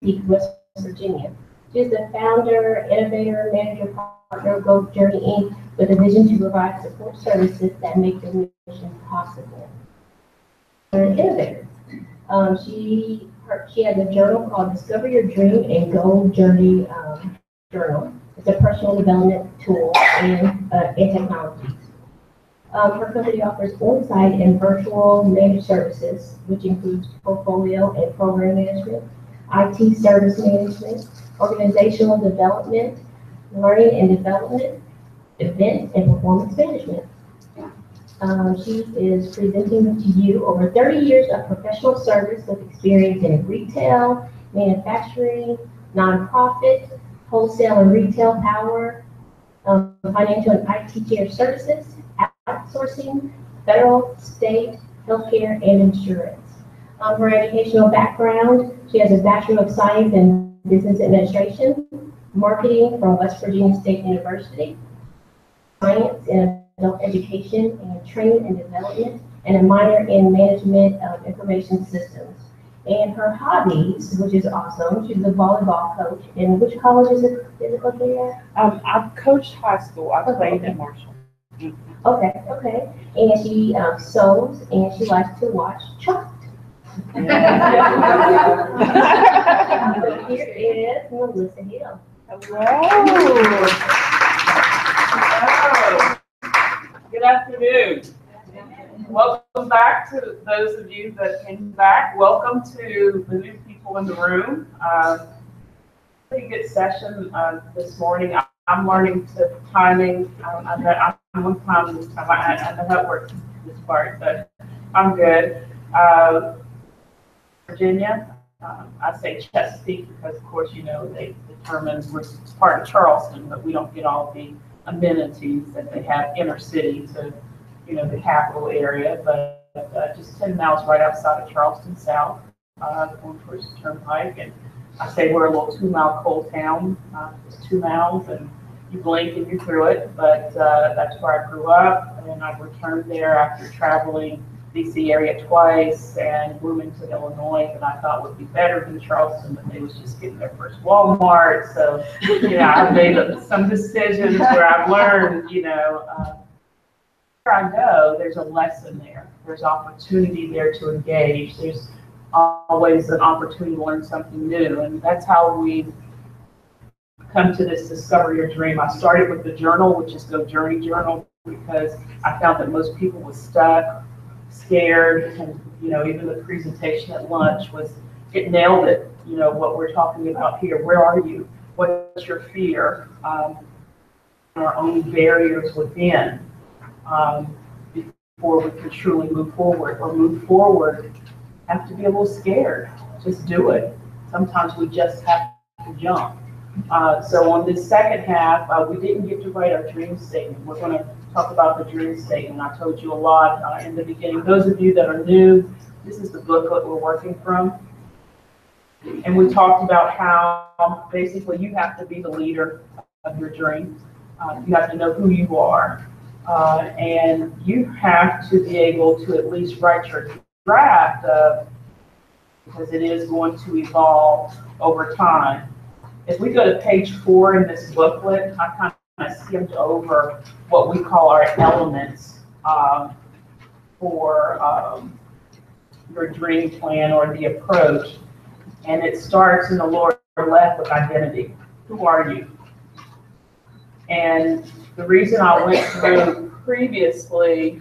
Chesapeake, West Virginia. She is the founder, innovator, manager, partner of Go Journey Inc. with a vision to provide support services that make the mission possible. An innovator. She has a journal called Discover Your Dream and Go Journey Journal. It's a personal development tool and technologies. Her company offers on-site and virtual managed services, which includes portfolio and program management, IT service management, organizational development, learning and development, event and performance management. She is presenting to you over 30 years of professional service with experience in retail, manufacturing, nonprofit, wholesale and retail power, financial and IT care services, outsourcing, federal, state, healthcare, and insurance. Her educational background, she has a Bachelor of Science in Business Administration, Marketing from West Virginia State University, Science in Adult Education and Training and Development, and a minor in Management of Information Systems. And her hobbies, which is awesome, she's a volleyball coach. And which college is it located at? I've coached high school. I played in Marshall. Okay. And she sews and she likes to watch chocolate. So here is Melissa Hill. Hello. Good afternoon. Welcome back to those of you that came back. Welcome to the new people in the room. Pretty good session this morning. I'm learning to timing. I'm on time this time. I know how it works this part, but I'm good. Virginia, I say Chesapeake because, of course, you know, they determine we're part of Charleston, but we don't get all the amenities that they have inner city to, you know, the capital area. But just 10 miles right outside of Charleston South, going towards the Turnpike. And I say we're a little 2-mile coal town, just 2 miles, and you blink and you're through it. But that's where I grew up, and I returned there after traveling DC area twice and Bloomington, Illinois, that I thought would be better than Charleston, but they was just getting their first Walmart. So, I made some decisions where I've learned, where I go, there's a lesson there. There's opportunity there to engage. There's always an opportunity to learn something new. And that's how we come to this Discover Your Dream. I started with the journal, which is Go Journey Journal, because I found that most people were stuck, scared, and even the presentation at lunch was, it nailed it. What we're talking about here. Where are you? What's your fear? Our own barriers within, before we can truly move forward. Or move forward, have to be a little scared. Just do it. Sometimes we just have to jump. So on this second half, we didn't get to write our dream statement. We're going to talk about the dream statement. I told you a lot in the beginning. Those of you that are new, this is the booklet we're working from. And we talked about how basically you have to be the leader of your dreams. You have to know who you are. And you have to be able to at least write your draft of, because it is going to evolve over time. If we go to page 4 in this booklet, I kind of skimmed over what we call our elements for your dream plan or the approach. And it starts in the lower left with identity. Who are you? And the reason I went through previously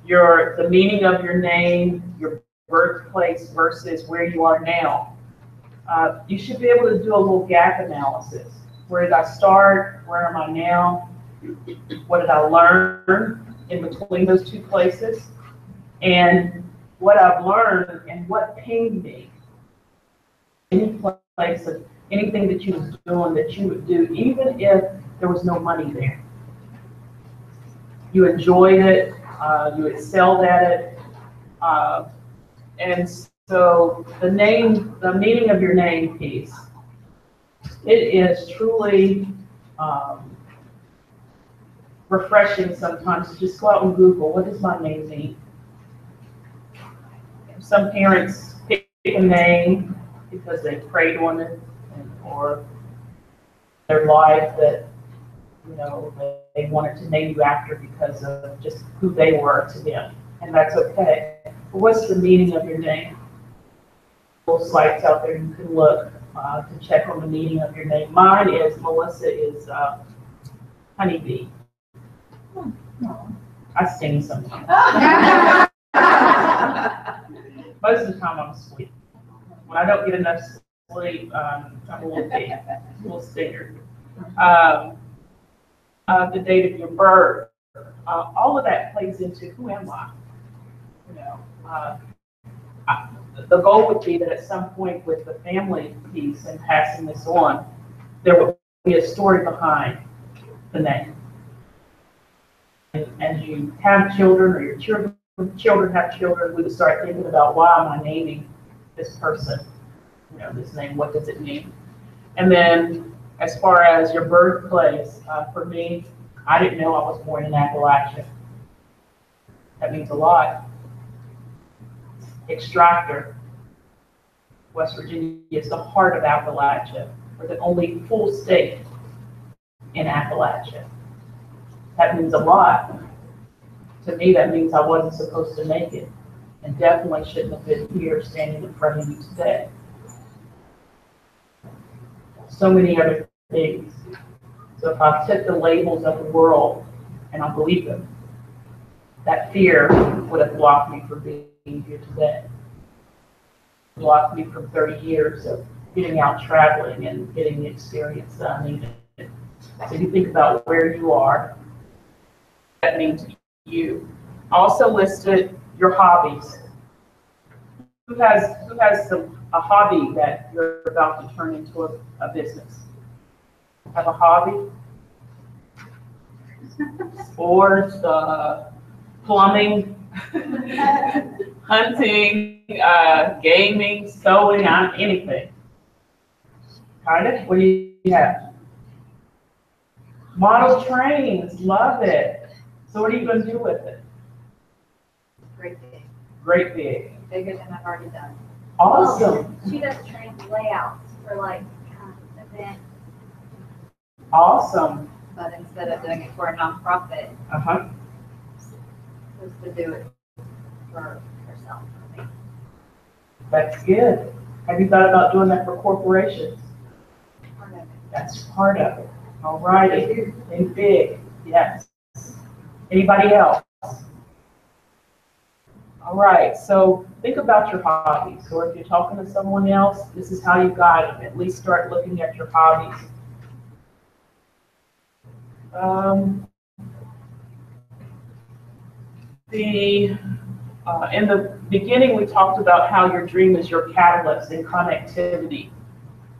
the meaning of your name, your birthplace versus where you are now. You should be able to do a little gap analysis. Where did I start? Where am I now? What did I learn in between those two places? And what I've learned and what pained me. Any place of anything that you was doing that you would do, even if there was no money there. You enjoyed it, you excelled at it, and so the meaning of your name piece, it is truly refreshing sometimes to just go out and Google, what does my name mean? Some parents pick a name, because they preyed on it, or their life that, you know, they wanted to name you after because of just who they were to them, and that's okay. But what's the meaning of your name? Those sites out there you can look to check on the meaning of your name. Mine is, Melissa is honeybee. I sing sometimes. Most of the time I'm asleep. When I don't get enough sleep, I'm a little singer. The date of your birth, all of that plays into who am I? You know, the goal would be that at some point with the family piece and passing this on, there would be a story behind the name. And as you have children, or your children have children, we would start thinking about, why am I naming this person? You know, this name, what does it mean? And then as far as your birthplace, for me, I didn't know I was born in Appalachia. That means a lot. Extractor, West Virginia is the heart of Appalachia. We're the only full state in Appalachia. That means a lot. To me, that means I wasn't supposed to make it, and definitely shouldn't have been here standing in front of you today. So many other things. So if I took the labels of the world and I believe them, that fear would have blocked me from being here today. Blocked me from 30 years of getting out traveling and getting the experience that I needed. So you think about where you are, that means you. I also listed your hobbies. Who has a hobby that you're about to turn into a business? Have a hobby? Sports, plumbing, hunting, gaming, sewing, anything. Kind of? What do you have? Model trains, love it. So what are you going to do with it? Great big. Great big. Bigger than I've already done. Awesome. She does train layouts for like events. Awesome. But instead of doing it for a nonprofit, supposed to do it for herself. I think. That's good. Have you thought about doing that for corporations? Part of it. That's part of it. All righty. Think big. Yes. Anybody else? All right. So think about your hobbies. Or if you're talking to someone else, this is how you guide them. At least start looking at your hobbies. In the beginning, we talked about how your dream is your catalyst and connectivity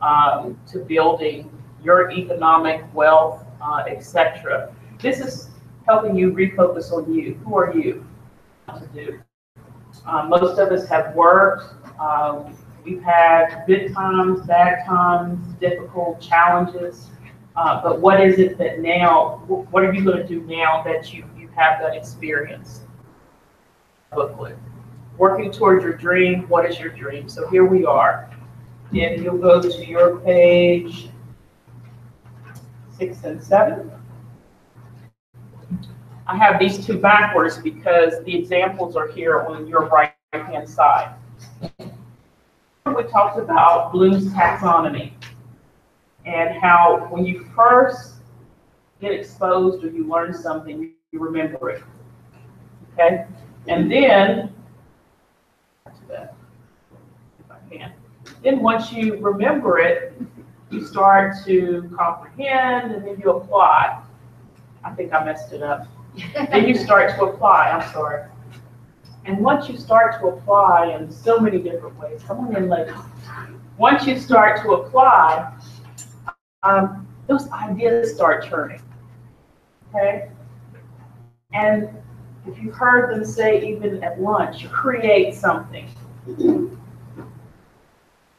to building your economic wealth, etc. This is helping you refocus on you. Who are you to do? Most of us have worked. We've had good times, bad times, difficult challenges. But what is it that now, what are you going to do now that you have that experience? Booklet. Working towards your dream, what is your dream? So here we are. If you'll go to your page 6 and 7. I have these two backwards because the examples are here on your right-hand side. We talked about Bloom's taxonomy and how when you first get exposed or you learn something, you remember it. Okay? And then, if I can, then once you remember it, you start to comprehend and then you apply. I think I messed it up. Then you start to apply, I'm sorry. And once you start to apply in so many different ways, come on in, ladies. Once you start to apply, those ideas start turning, okay? And if you've heard them say even at lunch, create something.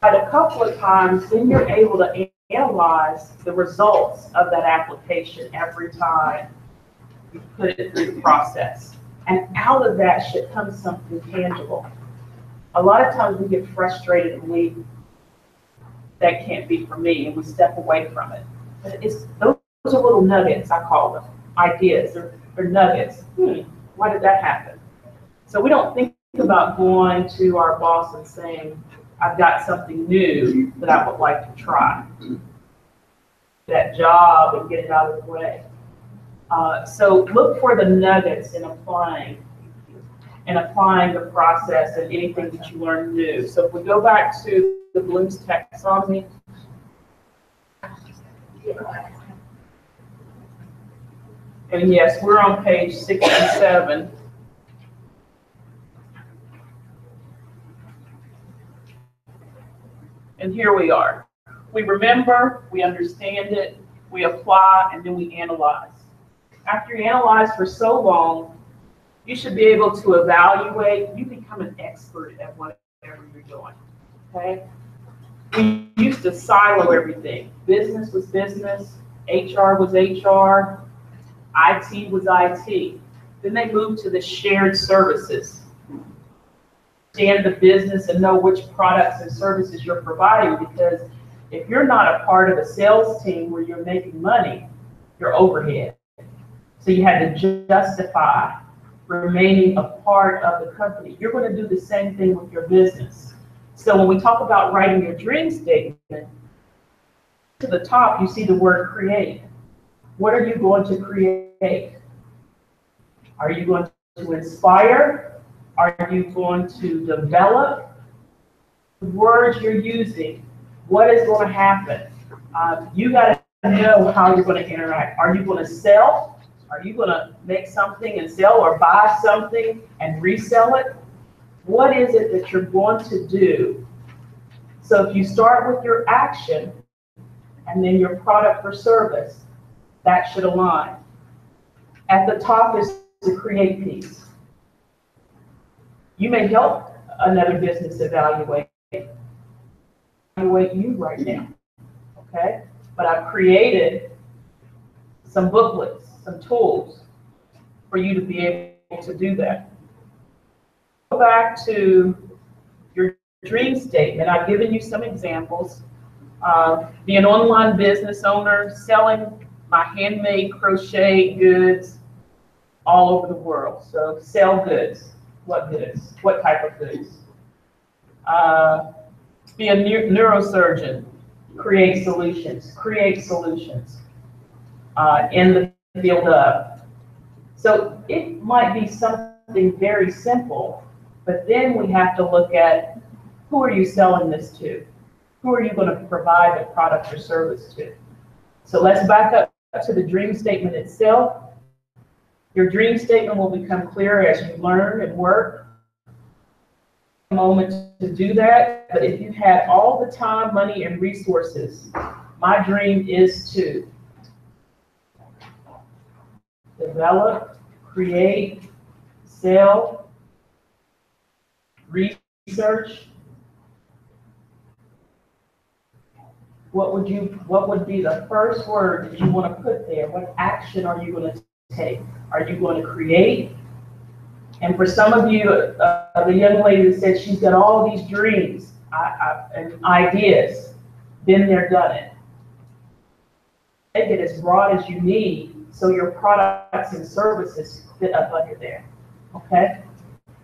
But a couple of times, then you're able to analyze the results of that application every time you put it through the process. And out of that should come something tangible. A lot of times we get frustrated and we that can't be for me, and we step away from it. But those are little nuggets, I call them, ideas, or nuggets. Why did that happen? So we don't think about going to our boss and saying, I've got something new that I would like to try. That job and get it out of the way. So look for the nuggets in applying the process and anything that you learn new. So if we go back to the Bloom's taxonomy, and yes, we're on page 67. And here we are. We remember, we understand it, we apply, and then we analyze. After you analyze for so long, you should be able to evaluate. You become an expert at whatever you're doing, okay? We used to silo everything. Business was business, HR was HR, IT was IT. Then they moved to the shared services. Understand the business and know which products and services you're providing, because if you're not a part of a sales team where you're making money, you're overhead. So you had to justify remaining a part of the company. You're going to do the same thing with your business. So when we talk about writing your dream statement, to the top you see the word create. What are you going to create? Are you going to inspire? Are you going to develop? The words you're using, what is going to happen? You got to know how you're going to interact. Are you going to sell? Are you going to make something and sell, or buy something and resell it? What is it that you're going to do? So if you start with your action and then your product or service, that should align. At the top is the create piece. You may help another business evaluate you right now, okay? But I've created some booklets, some tools for you to be able to do that. Go back to your dream statement. I've given you some examples. Be an online business owner, selling my handmade crochet goods all over the world. So sell goods. What goods? What type of goods? Be a neurosurgeon. Create solutions. Create solutions in the field of. So it might be something very simple, but then we have to look at, who are you selling this to? Who are you going to provide the product or service to? So let's back up to the dream statement itself. Your dream statement will become clearer as you learn and work. A moment to do that, but if you had all the time, money, and resources, my dream is to develop, create, sell, research. What would be the first word that you want to put there? What action are you going to take? Are you going to create? And for some of you, the young lady that said she's got all these dreams and ideas, been there, done it. Make it as broad as you need so your products and services fit up under there, okay?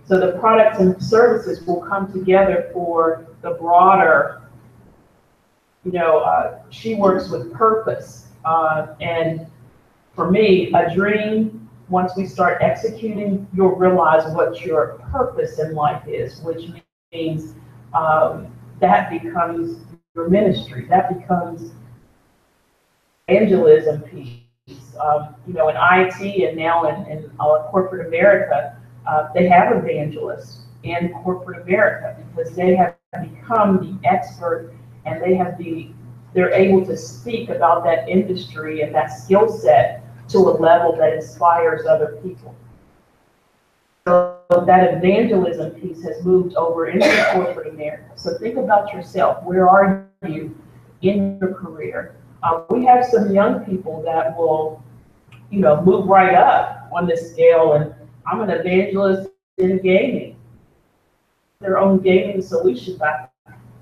So the products and services will come together for the broader, she works with purpose. And for me, a dream, once we start executing, you'll realize what your purpose in life is, which means that becomes your ministry. That becomes evangelism piece. In IT and now in corporate America, they have evangelists in corporate America because they have become the expert, and they're able to speak about that industry and that skill set to a level that inspires other people. So that evangelism piece has moved over into corporate America. So think about yourself. Where are you in your career? We have some young people that will, move right up on this scale, and I'm an evangelist in gaming. Their own gaming solution by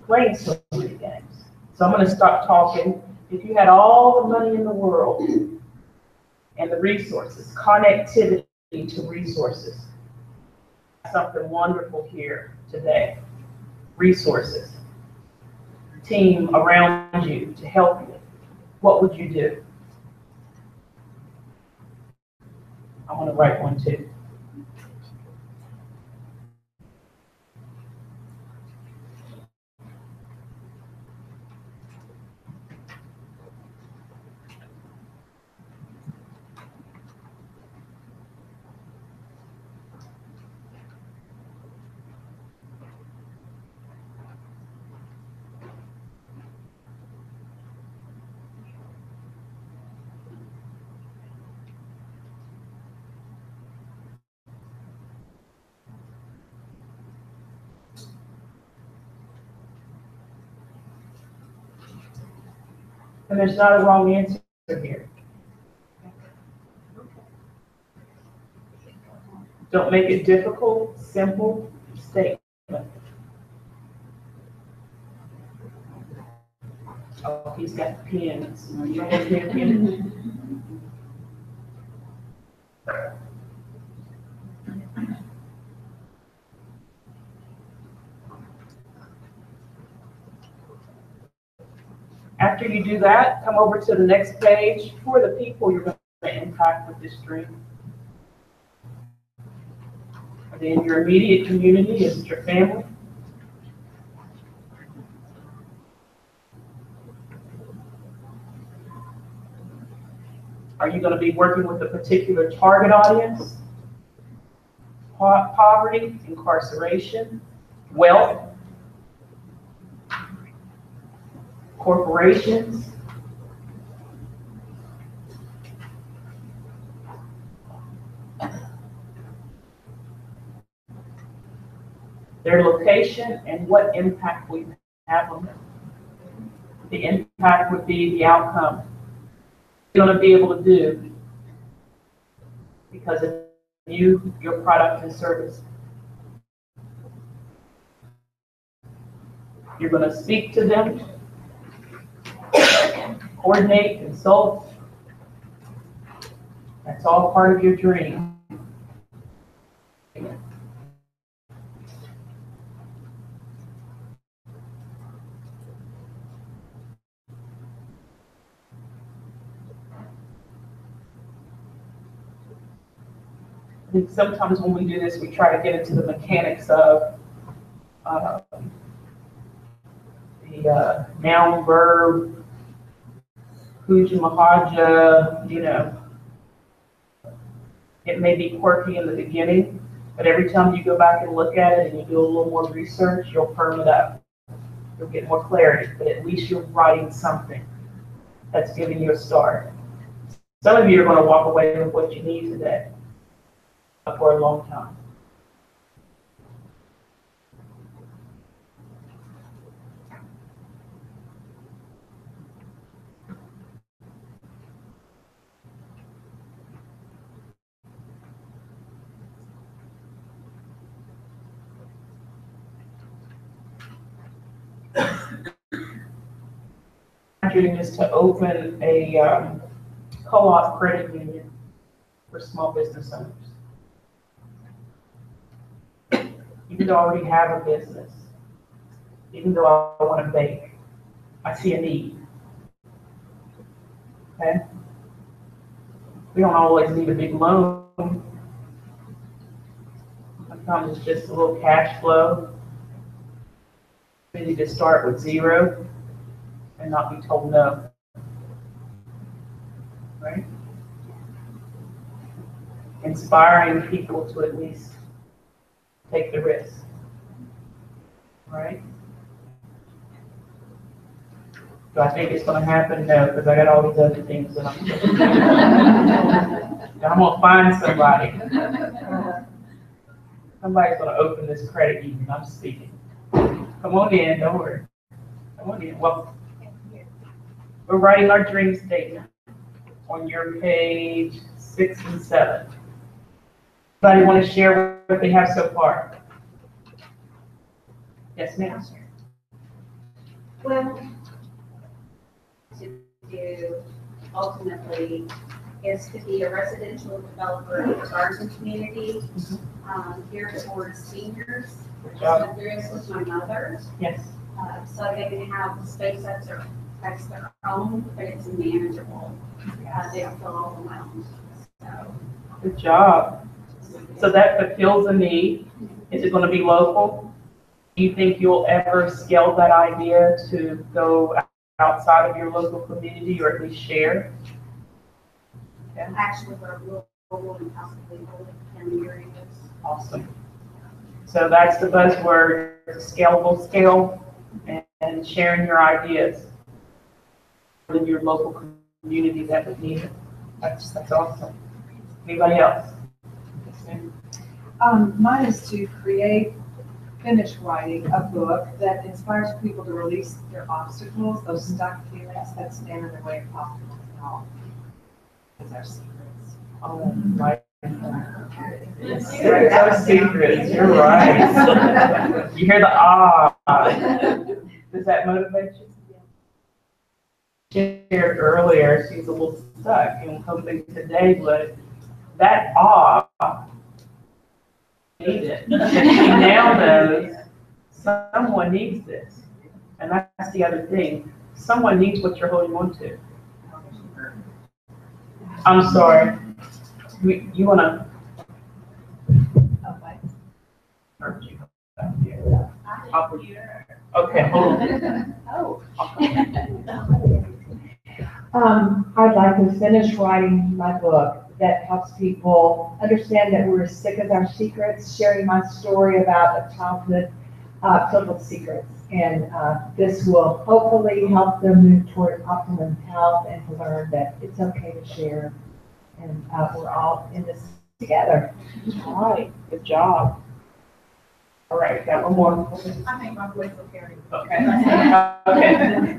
playing so many games. So I'm gonna stop talking. If you had all the money in the world and the resources, connectivity to resources, something wonderful here today. Resources, team around you to help you. What would you do? I want to write one too. And there's not a wrong answer here. Don't make it difficult, simple statement. Oh, he's got pins. You don't have pins? After you do that, come over to the next page. Who are the people you're going to impact with this dream? Are they in your immediate community? Is it your family? Are you going to be working with a particular target audience? Poverty, incarceration, wealth, corporations, their location, and what impact we have on them. The impact would be the outcome you're going to be able to do because of you, your product and service. You're going to speak to them, coordinate, consult. That's all part of your dream. I think sometimes when we do this, we try to get into the mechanics of the noun, verb, puja, mahaja, you know. It may be quirky in the beginning, but every time you go back and look at it and you do a little more research, you'll firm it up. You'll get more clarity, but at least you're writing something that's giving you a start. Some of you are going to walk away with what you need today for a long time. My dream is to open a co-op credit union for small business owners. Even though I already have a business, even though I want to bake, I see a need. Okay? We don't always need a big loan. Sometimes it's just a little cash flow. We need to start with zero and not be told no. Right? Inspiring people to at least take the risk. Right? Do I think it's going to happen? No, because I got all these other things that I'm doing. I'm going to find somebody. Somebody's going to open this credit union. I'm speaking. Come on in, don't worry. Come on in. Well, we're writing our dream statement on your page 6 and 7. Anybody want to share what they have so far? Yes, ma'am. Well, ultimately is to be a residential developer in the garden community, geared towards seniors. So this was my mother. Yes. So they can have the space that's their own, but it's manageable. They don't feel overwhelmed. So. Good job. So that fulfills a need. Is it going to be local? Do you think you'll ever scale that idea to go outside of your local community or at least share? Yeah. Actually, we're rural and possibly in areas. Awesome. So that's the buzzword, scalable scale and sharing your ideas in your local community that would need it. That's awesome. Anybody else? Mine is to finish writing a book that inspires people to release their obstacles, those stuck feelings that stand in the way of optimal health. Those are secrets. Oh, right. Secrets are secrets. You're right. You hear the ah. Does that motivate you? She shared earlier, she's a little stuck in something today, but that ah needed. And she now knows someone needs this. And that's the other thing. Someone needs what you're holding on to. I'm sorry. You want to? Okay, hold on. Oh. I'd like to finish writing my book that helps people understand that we're as sick as our secrets, sharing my story about a childhood filled with secrets. And this will hopefully help them move toward optimum health and to learn that it's okay to share. And we're all in this together. All right, good job. All right, got one more. I think my voice will carry. Okay. Okay.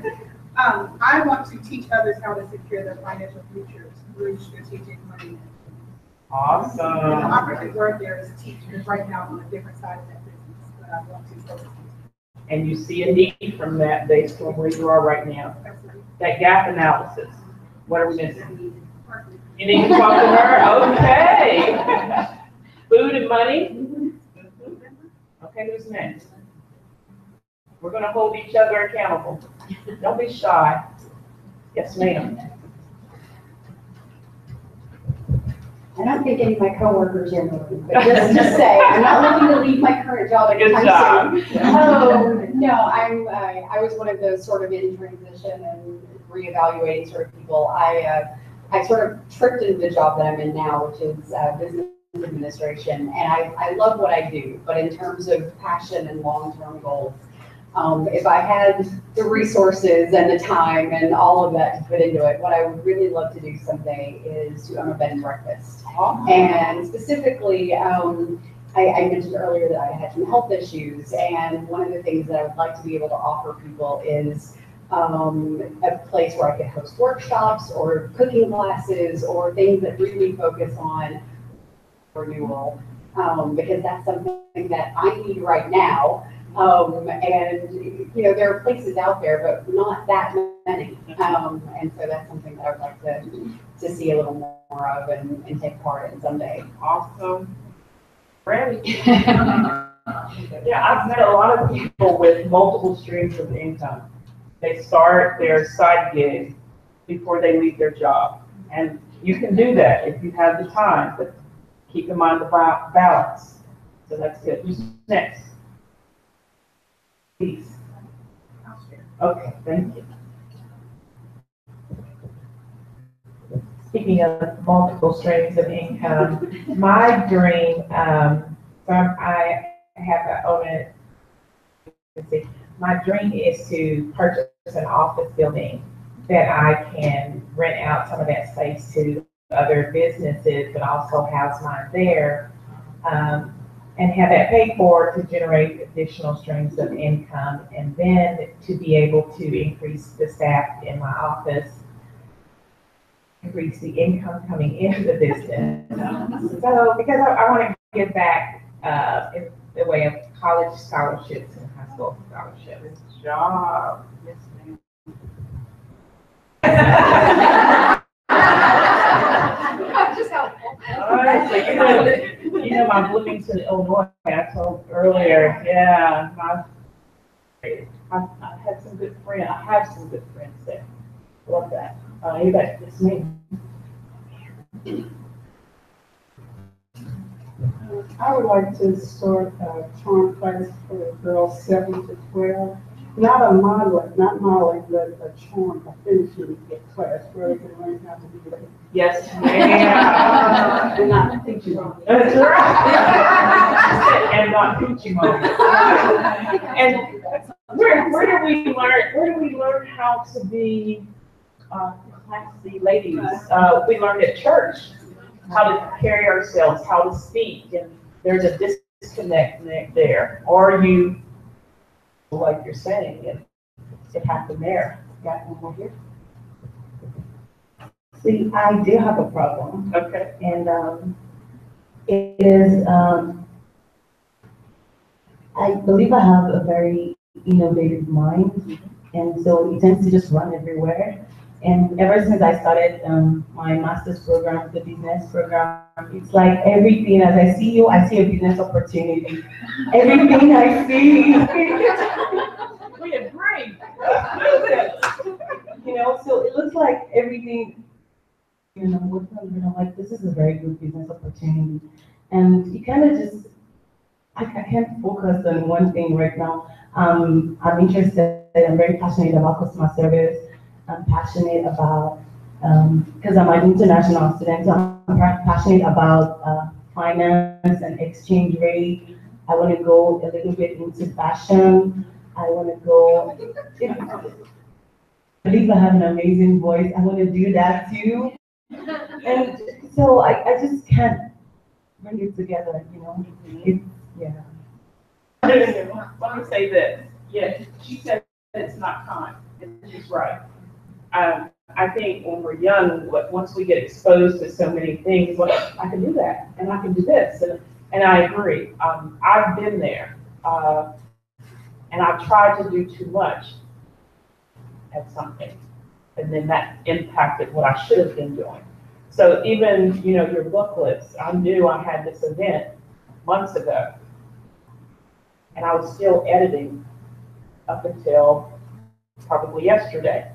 I want to teach others how to secure their financial futures through strategic money. The Awesome. operative word there is teach, because right now I'm on a different side of that business, but I want to focus on. And you see a need from that based on where you are right now. Absolutely. That gap analysis. What are we missing? You need to talk to her? Okay. Food and money? Okay, who's next? We're going to hold each other accountable. Don't be shy. Yes, ma'am. I don't think any of my coworkers are moving, but just to say, I'm not looking to leave my current job Good anytime job. soon. Oh, no, I was one of those sort of in transition and reevaluating sort of people. I sort of tripped into the job that I'm in now, which is business administration, and I love what I do, but in terms of passion and long-term goals, if I had the resources and the time and all of that to put into it, what I would really love to do someday is to own a bed and breakfast. And specifically, I mentioned earlier that I had some health issues, and one of the things that I would like to be able to offer people is a place where I could host workshops or cooking classes or things that really focus on renewal, because that's something that I need right now. And you know, there are places out there, but not that many. And so that's something that I would like to see a little more of and take part in someday. Awesome. Ready? Yeah, I've met a lot of people with multiple streams of income. They start their side gig before they leave their job. And you can do that if you have the time, but keep in mind the balance. So that's good. Who's next? Please. Okay, thank you. Speaking of multiple streams of income, my dream, I have to own it. Let's see. My dream is to purchase an office building that I can rent out some of that space to other businesses, but also house mine there, and have that paid for to generate additional streams of income, and then to be able to increase the staff in my office, increase the income coming into the business. So, because I want to give back in the way of college scholarships and high school scholarships. Good job. Yes, ma'am. Bloomington, Illinois. I told earlier, yeah, I had some good friends. I have some good friends there. Love that. Anybody? It's me. I would like to start a charm class for girls 7 to 12. Not a modeling, but a charm, a finishing class where they can learn how to do that. Yes, ma'am. And not teaching them. That's right. And not coochie mom. And where do we learn how to be classy ladies? We learned at church how to carry ourselves, how to speak, and there's a disconnect there. Or you, like you're saying, it happened there. Got one more here? See, I do have a problem, Okay. and it is, I believe I have a very innovative mind, and so it tends to just run everywhere. And ever since I started my master's program, the business program, it's like everything, as I see you, I see a business opportunity. Everything I see. We agree. So it looks like everything, like this is a very good business opportunity. And you kind of just, I can't focus on one thing right now. I'm interested, I'm very passionate about customer service. I'm passionate about, because I'm an international student, so I'm passionate about finance and exchange rate. I want to go a little bit into fashion. I want to go, I believe I have an amazing voice. I want to do that too. And so I just can't bring it together, It's, yeah. Let me say this. Yeah, she said it's not time. She's right. I think when we're young, once we get exposed to so many things, well, I can do that, and I can do this, and I agree. I've been there, and I've tried to do too much at something, and then that impacted what I should have been doing. So even, your booklets, I knew I had this event months ago, and I was still editing up until probably yesterday.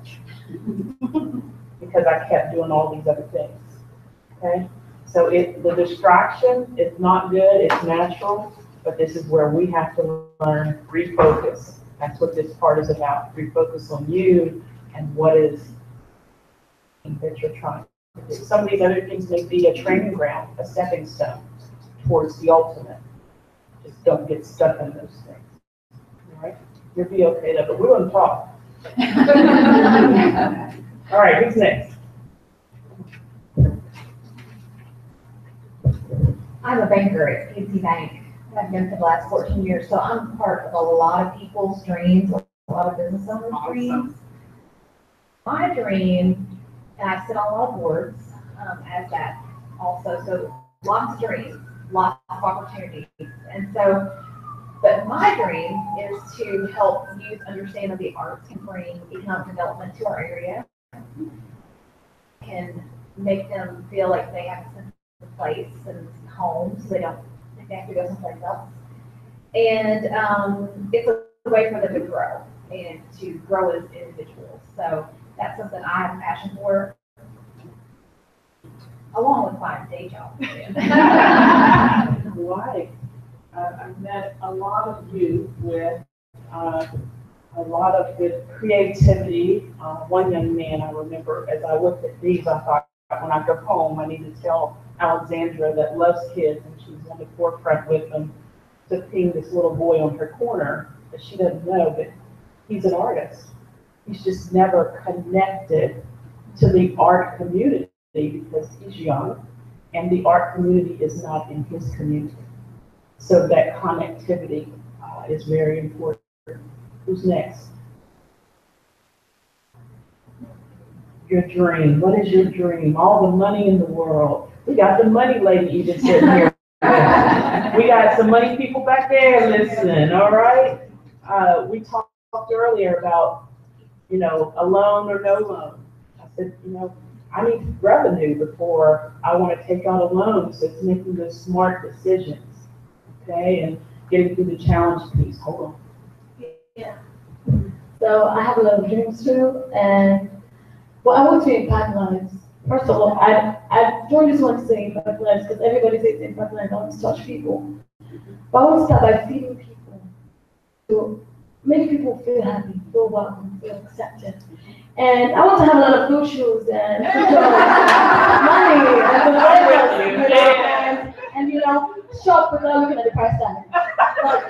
Because I kept doing all these other things, okay? So the distraction is not good, it's natural, but this is where we have to learn, refocus. That's what this part is about, refocus on you and what is that you're trying to do. Some of these other things may be a training ground, a stepping stone towards the ultimate. Just don't get stuck in those things, all right? You'll be okay though, but we're gonna talk. All right, who's next? I'm a banker at PNC Bank. I've been for the last 14 years, so I'm part of a lot of people's dreams, a lot of business owners' dreams. My dream, and I sit on a lot of boards as that also, so lots of dreams, lots of opportunities. And so, but my dream is to help youth understand that the arts can bring economic development to our area, can make them feel like they have a sense of place and home, so they don't think they have to go someplace else. And it's a way for them to grow and to grow as individuals. So that's something I have a passion for, along with my day job. Right. I've met a lot of youth with a lot of good creativity. One young man, I remember, as I looked at these, I thought, when I go home, I need to tell Alexandra that loves kids, and she's on the forefront with them, to ping this little boy on her corner that she doesn't know, but he's an artist. He's just never connected to the art community because he's young, and the art community is not in his community. So that connectivity is very important. Who's next? Your dream. What is your dream? All the money in the world. We got the money lady even sitting here. We got some money people back there listening, all right? We talked earlier about, a loan or no loan. I said, I need revenue before I want to take out a loan, so it's making those smart decisions. okay, and getting through the challenge piece. Hold on. Yeah. So I have a lot of dreams too, and well, I want to impact lives. First of all, I don't just want to say impact lives because everybody says impact lives, I want to touch people. But I want to start by feeding people, to make people feel happy, feel welcome, feel accepted. And I want to have a lot of blue shoes and money and the and you know, shop without looking at the price tag. Like,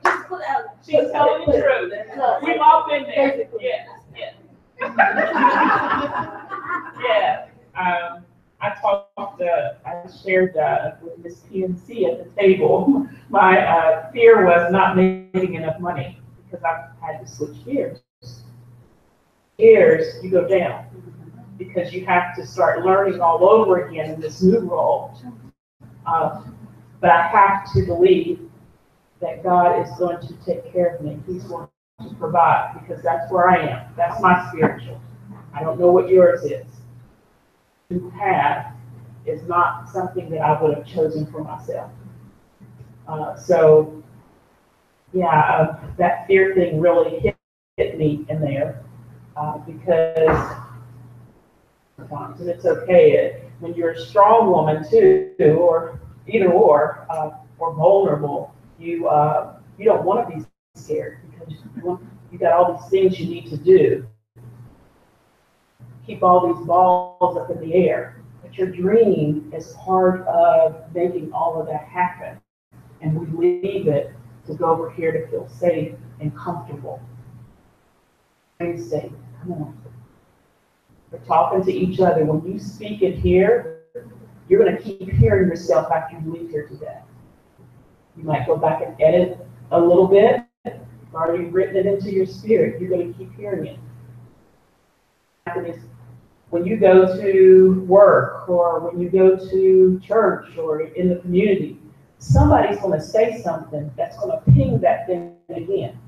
just put out. She's telling the truth. We've all been there. Basically. Yes, yes. Yeah. I shared with Miss PNC at the table. My fear was not making enough money because I had to switch gears. Years, you go down because you have to start learning all over again in this new role. But I have to believe that God is going to take care of me. He's going to provide because that's where I am. That's my spiritual. I don't know what yours is. To have is not something that I would have chosen for myself. So, yeah, that fear thing really hit me in there because sometimes, and it's okay, when you're a strong woman too, or either or vulnerable, you don't want to be scared because you got all these things you need to do. Keep all these balls up in the air. But your dream is part of making all of that happen. And we leave it to go over here to feel safe and comfortable. Very safe. Come on. We're talking to each other. When you speak it here, you're going to keep hearing yourself after you leave here today. You might go back and edit a little bit. You've already written it into your spirit. You're going to keep hearing it. When you go to work or when you go to church or in the community, somebody's going to say something that's going to ping that thing again.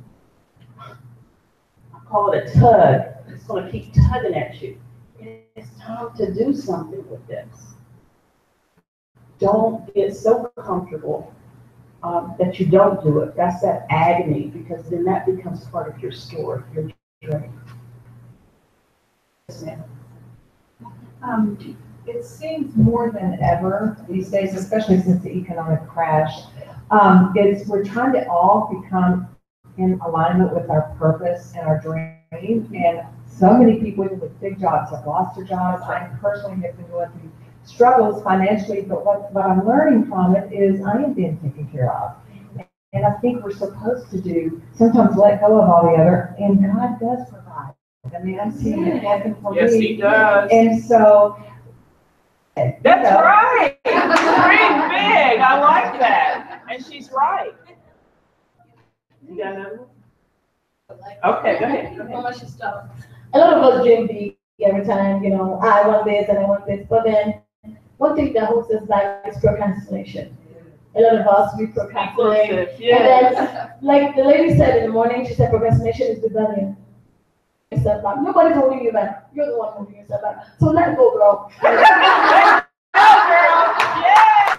I call it a tug. It's going to keep tugging at you. It's time to do something with this. Don't get so comfortable that you don't do it. That's that agony, because then that becomes part of your story, your journey. Yes, ma'am. It seems more than ever these days, especially since the economic crash, we're trying to all become in alignment with our purpose and our dream. And so many people, even with big jobs, have lost their jobs. I personally have been going through struggles financially, but what I'm learning from it is I am being taken care of. And I think we're supposed to sometimes let go of all the other, and God does provide. I mean, I'm seeing it happen for me. Yes, He does. And so, that's right. Dream big. I like that. And she's right. You got another one? Okay, go ahead. A lot of us dream big every time, you know, I want this and I want this. But then one thing that holds us back is procrastination. A lot of us, we procrastinate. Yes. And then, like the lady said in the morning, she said procrastination is rebellion. Yourself back. Nobody's holding you back. You're the one holding yourself back. So let go, girl. Go, girl. Yes.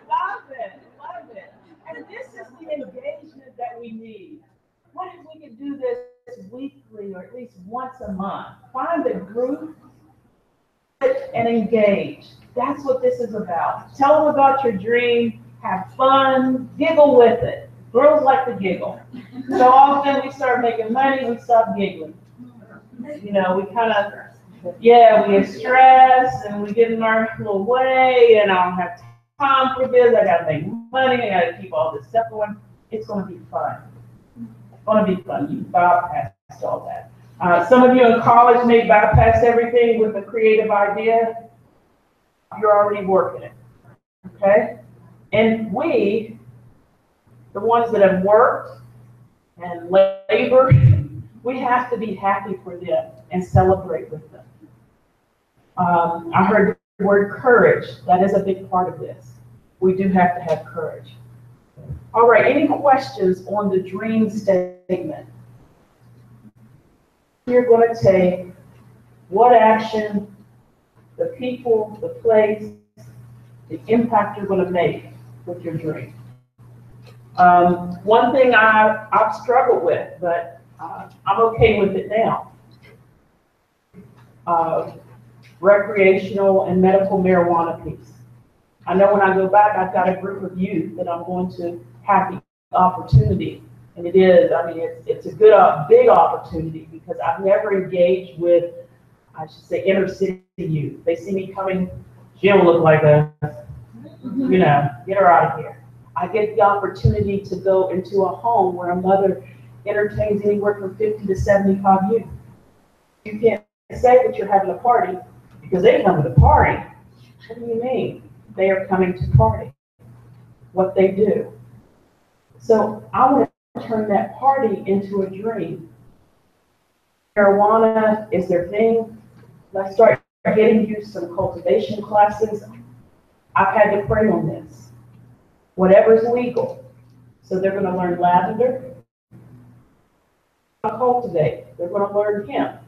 Love it. Love it. And this is the engagement that we need. What if we could do this weekly or at least once a month? Find a group and engage. That's what this is about. Tell them about your dream. Have fun. Giggle with it. Girls like to giggle. So often we start making money, we stop giggling. You know, we kind of, we get stressed and we get in our little way, and I don't have time for this. I got to make money. I got to keep all this stuff going. It's going to be fun. It's going to be fun. You bypass all that. Some of you in college may bypass everything with a creative idea. You're already working it. Okay? And we, the ones that have worked and labored, we have to be happy for them and celebrate with them. I heard the word courage. That is a big part of this. We do have to have courage. All right, any questions on the dream statement? You're going to take what action, the people, the place, the impact you're going to make with your dream. One thing I've struggled with, but I'm okay with it now. Recreational and medical marijuana piece. I know when I go back, I've got a group of youth that I'm going to have the opportunity. And it is, I mean, it's a good, big opportunity because I've never engaged with, I should say, inner city youth. They see me coming, she'll look like a, you know, get her out of here. I get the opportunity to go into a home where a mother entertains anywhere from 50 to 75 youth. You can't say that you're having a party because they come to the party. What do you mean? They are coming to party. What they do. So I want to turn that party into a dream. Marijuana is their thing. Let's start getting you some cultivation classes. I've had to pray on this. Whatever's legal. So they're going to learn lavender, how to cultivate. They're going to learn hemp,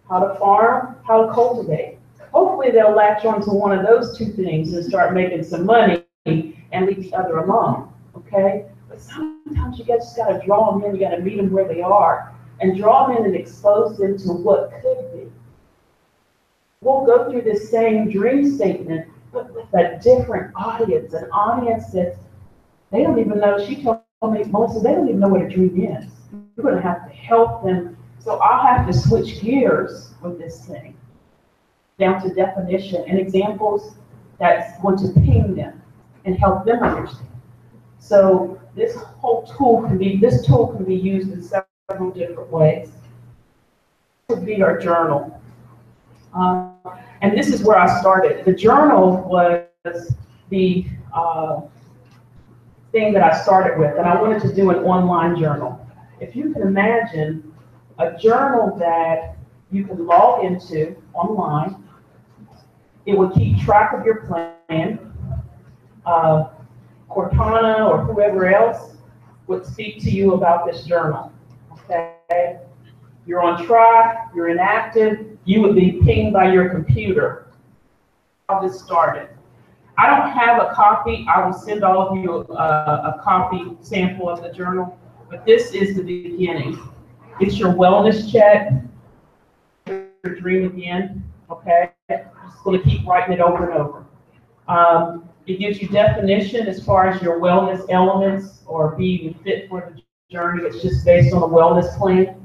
how to farm, how to cultivate. Hopefully they'll latch onto one of those two things and start making some money and leave the other alone, okay? But sometimes you just got to draw them in, you got to meet them where they are and draw them in and expose them to what could be. We'll go through this same dream statement, but with a different audience, an audience that they don't even know. She told me, Melissa, they don't even know what a dream is. You're going to have to help them. So I'll have to switch gears with this thing, down to definition and examples that's going to ping them and help them understand. So this tool can be used in several different ways. This would be our journal. And this is where I started. The journal was the thing that I started with, and I wanted to do an online journal. If you can imagine a journal that you can log into online, it would keep track of your plan. Cortana or whoever else would speak to you about this journal, okay? You're on track, you're inactive, you would be pinged by your computer. How this started. I don't have a copy. I will send all of you a copy sample of the journal, but this is the beginning. It's your wellness check, your dream again, okay? I'm just going to keep writing it over and over. It gives you definition as far as your wellness elements or being fit for the journey. It's just based on a wellness plan.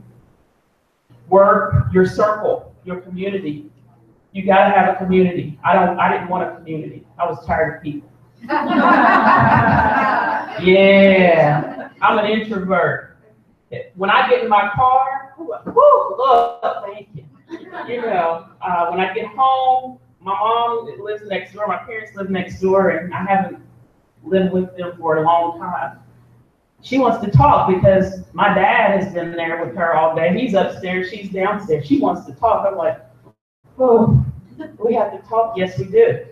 Work, your circle, your community. You got to have a community. I didn't want a community. I was tired of people. Yeah, I'm an introvert. When I get in my car, look, thank you. You know, when I get home, my mom lives next door, my parents live next door, and I haven't lived with them for a long time. She wants to talk because my dad has been there with her all day. He's upstairs, she's downstairs. She wants to talk. I'm like, oh, we have to talk? Yes, we do.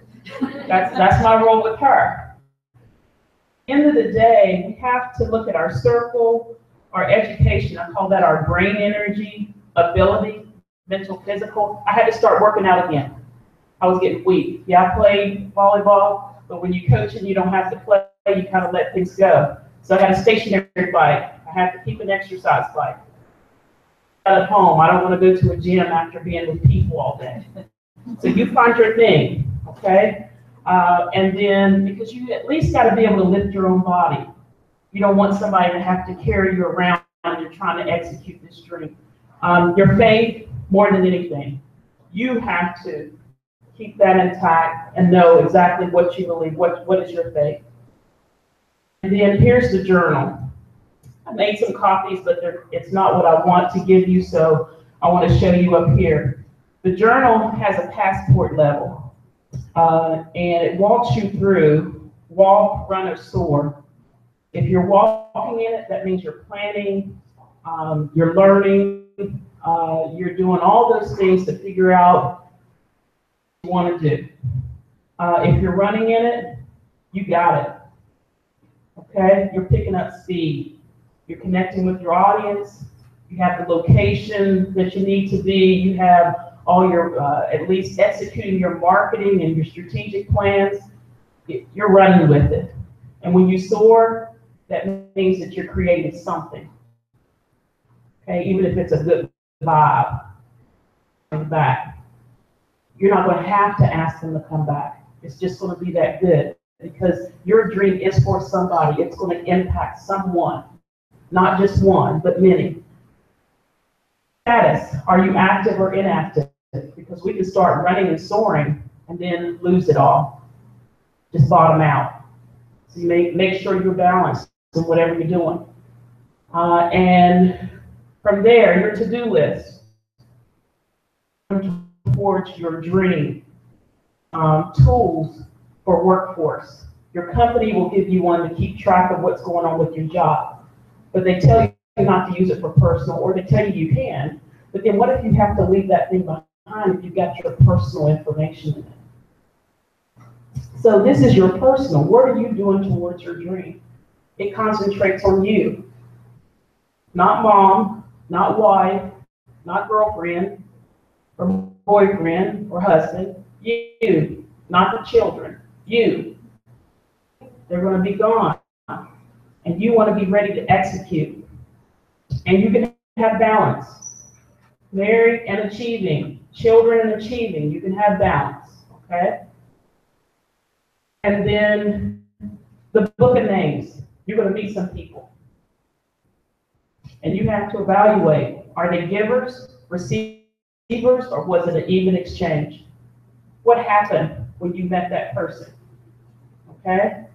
That's my role with her. End of the day, we have to look at our circle, our education. I call that our brain energy, ability, mental, physical. I had to start working out again. I was getting weak. Yeah, I played volleyball, but when you coach and you don't have to play, you kind of let things go. So I had a stationary bike. I had to keep an exercise bike. At home, I don't want to go to a gym after being with people all day. So you find your thing, okay? And then, because you at least got to be able to lift your own body. You don't want somebody to have to carry you around when you're trying to execute this dream. Your faith, more than anything. You have to keep that intact and know exactly what you believe, what is your faith. And then here's the journal. I made some copies, but it's not what I want to give you, so I want to show you up here. The journal has a passport level, and it walks you through walk, run, or soar. If you're walking in it, that means you're planning, you're learning, you're doing all those things to figure out what you want to do. If you're running in it, you got it. Okay, you're picking up speed. You're connecting with your audience. You have the location that you need to be. You have all your, at least executing your marketing and your strategic plans. You're running with it. And when you soar, that means that you're creating something. Okay, even if it's a good vibe, come back. You're not going to have to ask them to come back. It's just going to be that good because your dream is for somebody. It's going to impact someone, not just one, but many. Status, are you active or inactive? Because we can start running and soaring and then lose it all. Just bottom out. So you make sure you're balanced in whatever you're doing. And from there, your to-do list towards your dream. Tools for workforce. Your company will give you one to keep track of what's going on with your job. But they tell you not to use it for personal, or they tell you can. But then what if you have to leave that thing behind if you've got your personal information in it? So this is your personal. What are you doing towards your dream? It concentrates on you. Not mom, not wife, not girlfriend, or boyfriend, or husband. You, not the children. You. They're going to be gone. And you want to be ready to execute. And you can have balance. Married and achieving. Children and achieving. You can have balance. Okay? And then the book of names. You're going to meet some people. And you have to evaluate, are they givers, receivers, or was it an even exchange? What happened when you met that person? Okay?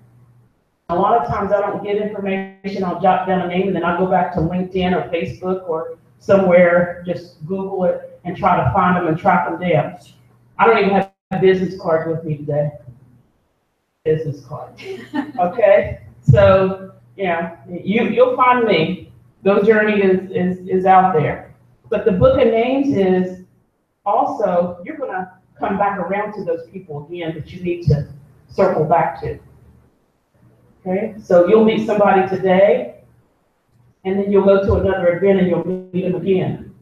A lot of times I don't get information, I'll jot down a name, and then I'll go back to LinkedIn or Facebook or somewhere, just Google it and try to find them and track them down. I don't even have a business card with me today. Business card. Okay? So, yeah, you'll find me. The journey is out there. But the book of names is also, you're going to come back around to those people again that you need to circle back to. Okay? So you'll meet somebody today, and then you'll go to another event and you'll meet them again.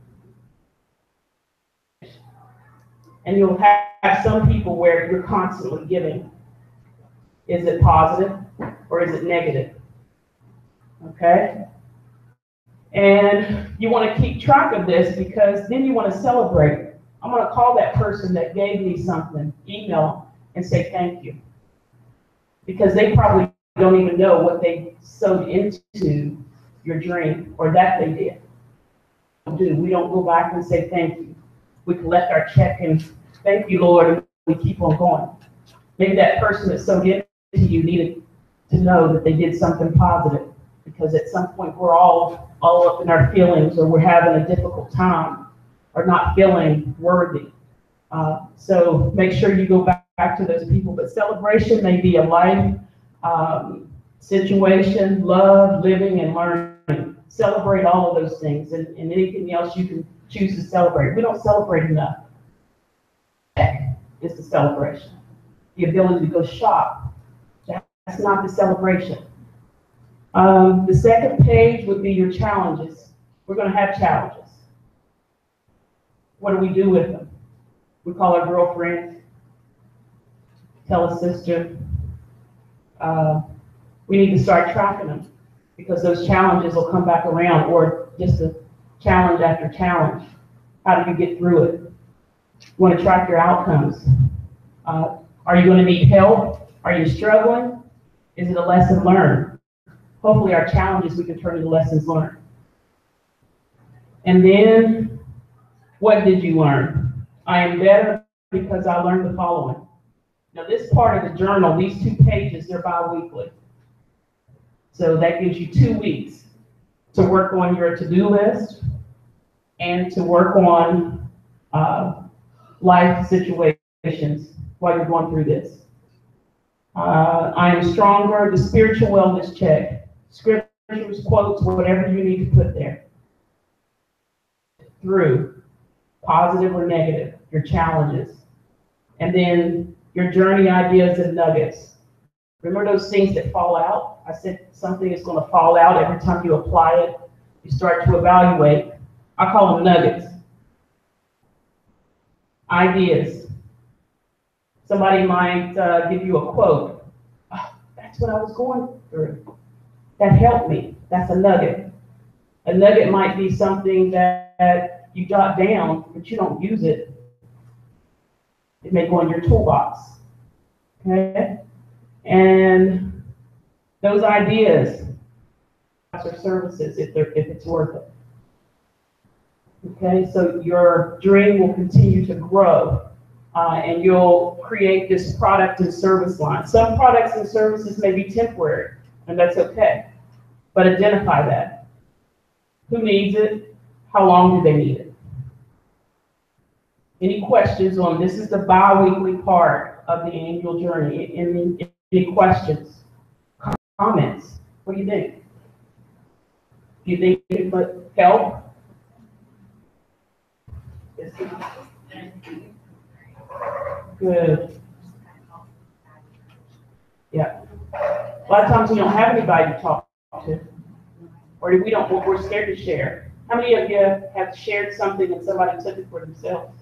And you'll have some people where you're constantly giving. Is it positive or is it negative? Okay? And you want to keep track of this because then you want to celebrate. I'm going to call that person that gave me something, email, and say thank you. Because they probably don't even know what they sowed into your dream or that they did. We don't go back and say thank you. We collect our check and thank you, Lord, and we keep on going. Maybe that person that sowed into you needed to know that they did something positive. Because at some point we're all up in our feelings, or we're having a difficult time, or not feeling worthy. So make sure you go back to those people. But celebration may be a life situation, love, living, and learning. Celebrate all of those things, and anything else you can choose to celebrate. We don't celebrate enough. It's the celebration. The ability to go shop. That's not the celebration. The second page would be your challenges. We're going to have challenges. What do we do with them? We call our girlfriend, tell a sister. We need to start tracking them because those challenges will come back around, or just a challenge after challenge. How do you get through it? You want to track your outcomes. Are you going to need help? Are you struggling? Is it a lesson learned? Hopefully our challenges we can turn into lessons learned. And then, what did you learn? I am better because I learned the following. Now this part of the journal, these 2 pages, they're bi-weekly. So that gives you 2 weeks to work on your to-do list and to work on life situations while you're going through this. I am stronger, the spiritual wellness check. Scriptures, quotes, whatever you need to put there. Through, positive or negative, your challenges. And then your journey ideas and nuggets. Remember those things that fall out? I said something is going to fall out every time you apply it. You start to evaluate. I call them nuggets. Ideas. Somebody might give you a quote. Oh, that's what I was going through. That helped me. That's a nugget. A nugget might be something that you jot down, but you don't use it. It may go in your toolbox. Okay? And those ideas or services, if it's worth it. Okay, so your dream will continue to grow, and you'll create this product and service line. Some products and services may be temporary, and that's okay. But identify that. Who needs it? How long do they need it? Any questions on this? Is the bi-weekly part of the annual journey. Any questions? Comments? What do you think? Do you think it would help? Good. Yeah. A lot of times we don't have anybody to talk to, or we're scared to share. How many of you have shared something and somebody took it for themselves?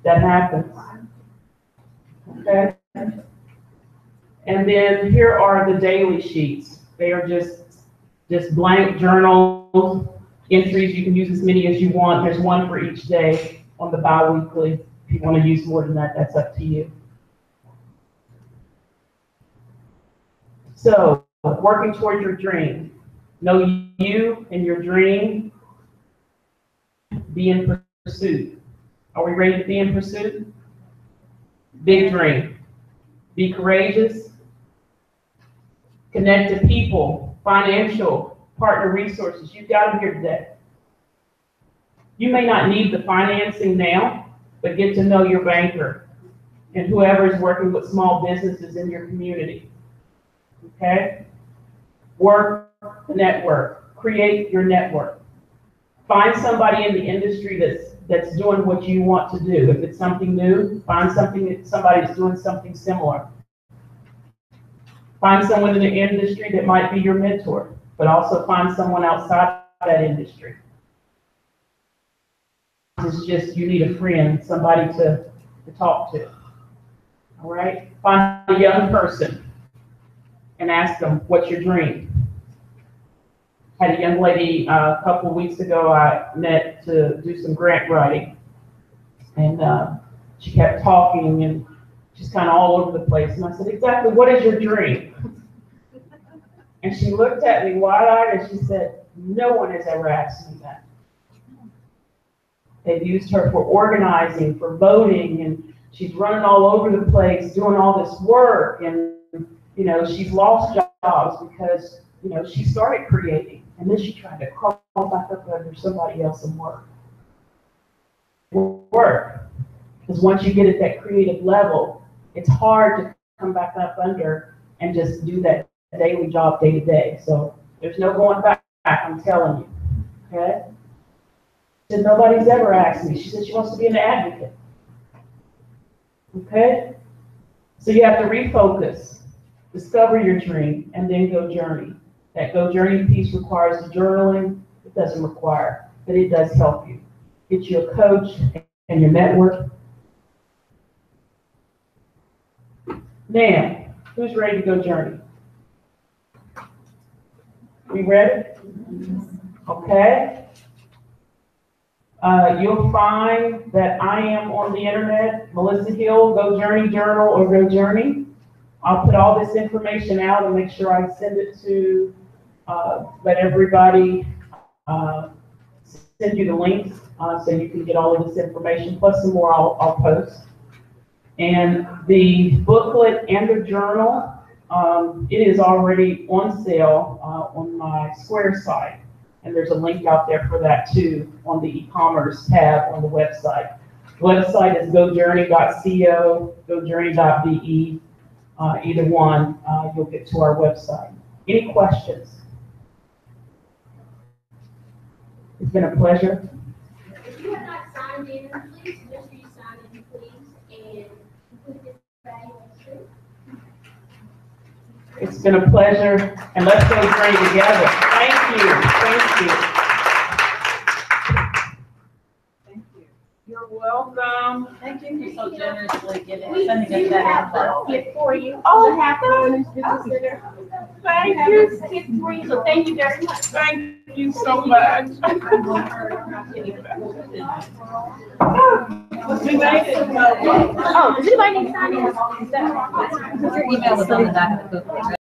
That happens. Okay. And then here are the daily sheets. They are just blank journals, entries. You can use as many as you want. There's one for each day on the bi-weekly. If you want to use more than that, that's up to you. So, working toward your dream. Know you and your dream. Be in pursuit. Are we ready to be in pursuit? Big dream. Be courageous. Connect to people, financial, partner resources. You've got them here today. You may not need the financing now, but get to know your banker and whoever is working with small businesses in your community. Okay? Work, network, create your network. Find somebody in the industry that's doing what you want to do. If it's something new, find somebody that's doing something similar. Find someone in the industry that might be your mentor, but also find someone outside that industry. It's just you need a friend, somebody to talk to. All right? Find a young person and ask them, what's your dream? Had a young lady a couple of weeks ago I met to do some grant writing. And she kept talking and she's kind of all over the place. And I said, exactly, what is your dream? And she looked at me wide-eyed and she said, no one has ever asked me that. They've used her for organizing, for voting, and she's running all over the place, doing all this work. And, you know, she's lost jobs because, you know, she started creating. And then she tried to crawl back up under somebody else and work. Because once you get at that creative level, it's hard to come back up under and just do that daily job day to day. So there's no going back, I'm telling you. Okay? She said, nobody's ever asked me. She said she wants to be an advocate. Okay? So you have to refocus, discover your dream, and then go journey. That go journey piece requires the journaling. It doesn't require, but it does help you. Get you a coach and your network. Now, who's ready to go journey? We ready? Okay. You'll find that I am on the internet, Melissa Hill, Go Journey Journal or Go Journey. I'll put all this information out and make sure I send it to, let everybody send you the links so you can get all of this information, plus some more I'll post. And the booklet and the journal, it is already on sale on my Square site. And there's a link out there for that too on the e-commerce tab on the website. The website is gojourney.co, gojourney.be. Either one, you'll get to our website. Any questions? It's been a pleasure. If you have not signed in, please make sure you sign in, please, and complete this evaluation. It's been a pleasure, and let's go journey together. Thank you. Thank you. Thank you. You're welcome. Thank you for so generously sending We us do that have info. a gift for you Oh, on behalf of the Women's Business Center. Thank We have you. this gift for you, so thank you very much. Thank you so much. We made it. Oh, does anybody need to sign in? Your email was on the back of the book.